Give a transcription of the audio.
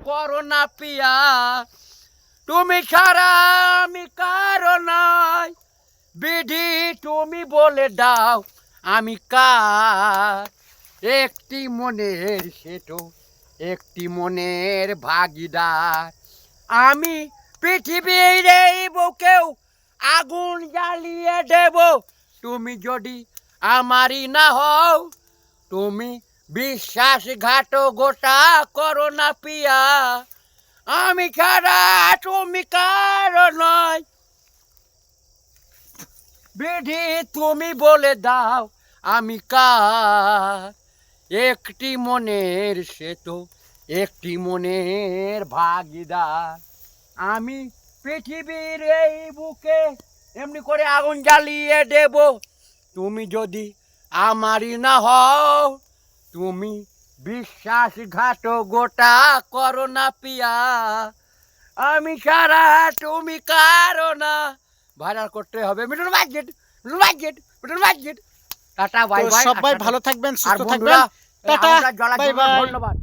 করো না পিয়া, তুমি ছাড়া আমি কারো নাই। বিধি তুমি বলে দাও আমি কার। একটি মনের সেটো, একটি মনের ভাগিদার। আমি পৃথিবীর এই বুকেও আগুন জ্বালিয়ে দেব, তুমি যদি আমারই না হও। তুমি বিশ্বাসঘাতকতা করো না পিয়া, আমি ছাড়া তুমি কারো নয়। বিধি তুমি বলে দাও আমি কার। একটি মনের সেতু, একটি মনের ভাগিদার। আমি পৃথিবীর এই বুকে এমনি করে আগুন জ্বালিয়ে দেব, তুমি যদি আমারই না হও। তুমি বিশ্বাসঘাতকতা করো না পিয়া, আমি সারা তুমি কারো না। ভাইরাল করতে হবে। Mithun budget, Mithun budget, Mithun budget. Tata bye bye. সবাই ভালো থাকবেন, আর সুস্থ থাকবেন। বন্ধুরা টাটা, জলার বাই জন্য বাই। ধন্যবাদ।